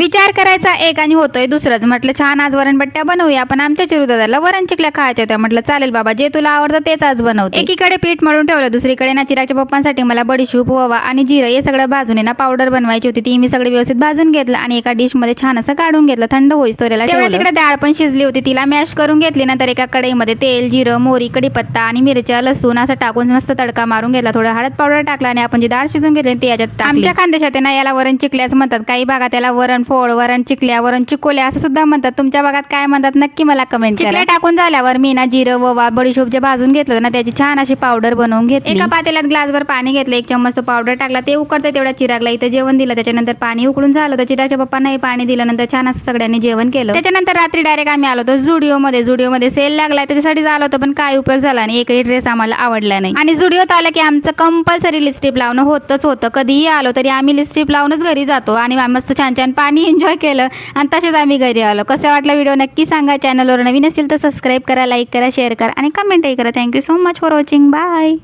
विचार करायचा एक आणि होतोय दुसरंच. म्हटलं छान आज वरणबट्ट्या बनवूया, पण आमच्या चिरुदादाला वरण चिकल्या खायच्या त्या. म्हटलं चालेल बाबा, जे तुला आवडतं तेच आज बनवते. एकीकडे पीठ मळून ठेवलं, दुसरीकडे ना चिराच्या पप्पांसाठी मला बडीशूप, ओवा आणि जिरं हे सगळं भाजून ना पावडर बनवायची होती. ती मी सगळी व्यवस्थित भाजून घेतलं आणि एका डिश मध्ये छान असं काढून घेतलं. थंड होईस्तोरेला ठेवलं. तिकडे डाळ पण शिजली होती, तिला मॅश करून घेतली. नंतर एका कढईमध्ये तेल, जिरं, मोहरी, कढीपत्ता आणि मिरच्या, लसूण असं टाकून मस्त तडका मारून घेतला. थोडं हळद पावडर टाकला आणि आपण जी डाळ शिजून घेतली ती याच्यात टाकली. आमच्या खानदेशात ना याला वरण चिकल्याच म्हणतात. काही भागात त्याला वरण फोड, वरण चिकल्या, वरण चिकोल्या असं सुद्धा म्हणतात. तुमच्या भागात काय म्हणतात नक्की मला कमेंट करा. चिकल्या टाकून झाल्यावर मी ना जिरं, ओवा, बडीशोप जे भाजून घेतलं ना त्याची छान अशी पावडर बनवून घेतली. एका पातेल्यात ग्लासभर पाणी घेतलं, 1 चम्मच पावडर टाकला. ते उकडतं तेवढा चिरागला इथं जेवण दिलं. त्याच्यानंतर पाणी उकळून झालं तर चिराच्या पप्पांनाही पाणी दिलं. नंतर छान असं सगळ्यांनी जेवण केलं. त्याच्यानंतर रात्री डायरेक्ट आम्ही आलो होतो झुडिओमध्ये सेल लागलाय त्याच्यासाठी आलो होतो, पण काय उपयोग झाला नाही. एकही ड्रेस आम्हाला आवडला नाही. आणि झुडिओत आलं की आमचं कंपल्सरी लिपस्टिक लावणं होतच होतं. कधीही आलो तरी आम्ही लिपस्टिक लावूनच घरी जातो आणि मस्त छान छान पाणी एन्जॉय केलं आणि तसेच आम्ही घरी आलो. कसं वाटलं व्हिडिओ नक्की सांगा. चॅनलवर नवीन असेल तर सबस्क्राईब करा, लाईक करा, शेअर करा आणि कमेंटही करा. Thank you so much for watching. Bye.